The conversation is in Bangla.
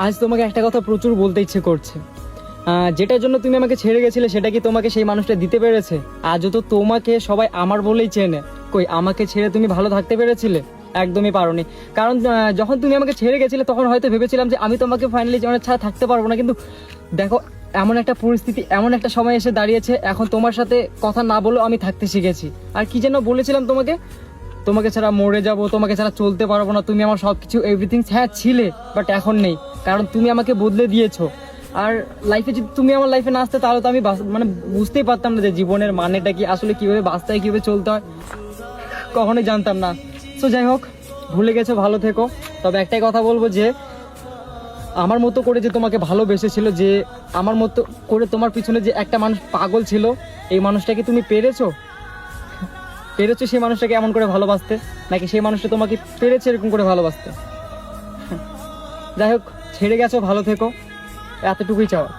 আজ তোমাকে একটা কথা প্রচুর বলতে ইচ্ছে করছে। যেটার জন্য তুমি আমাকে ছেড়ে গেছিলে সেটা কি তোমাকে সেই মানুষটা দিতে পেরেছে? আজও তো তোমাকে সবাই আমার বলেই চেনে। কই আমাকে ছেড়ে তুমি ভালো থাকতে পেরেছিলে? একদমই পারোনি। কারণ যখন তুমি আমাকে ছেড়ে গেছিলে তখন হয়তো ভেবেছিলাম যে আমি তোমাকে ফাইনালি জীবনে ছাড়া থাকতে পারবো না, কিন্তু দেখো এমন একটা পরিস্থিতি, এমন একটা সময় এসে দাঁড়িয়েছে, এখন তোমার সাথে কথা না বলেও আমি থাকতে শিখেছি। আর কি যেন বলেছিলাম তোমাকে, তোমাকে ছাড়া মরে যাব, তোমাকে ছাড়া চলতে পারবো না, তুমি আমার সব কিছু এভরিথিং। হ্যাঁ ছিলে, বাট এখন নেই, কারণ তুমি আমাকে বদলে দিয়েছো। আর লাইফে যদি তুমি আমার লাইফে না আসতে তাহলে তো আমি মানে বুঝতেই পারতাম না যে জীবনের মানেটা কি, আসলে কিভাবে বাঁচতে হয়, কিভাবে চলতে হয়, কখনোই জানতাম না। সো যাই হোক, ভুলে গেছো, ভালো থেকো। তবে একটাই কথা বলবো যে আমার মতো করে যে তোমাকে ভালোবেসেছিল, যে আমার মতো করে তোমার পিছনে যে একটা মানুষ পাগল ছিল, এই মানুষটাকে তুমি পেরেছো সেই মানুষটাকে এমন করে ভালোবাসতে, নাকি সেই মানুষটা তোমাকে পেরেছে এরকম করে ভালোবাসতে? যাই হোক, ছেড়ে গেছো, ভালো থেকো, এতটুকুই চাওয়া।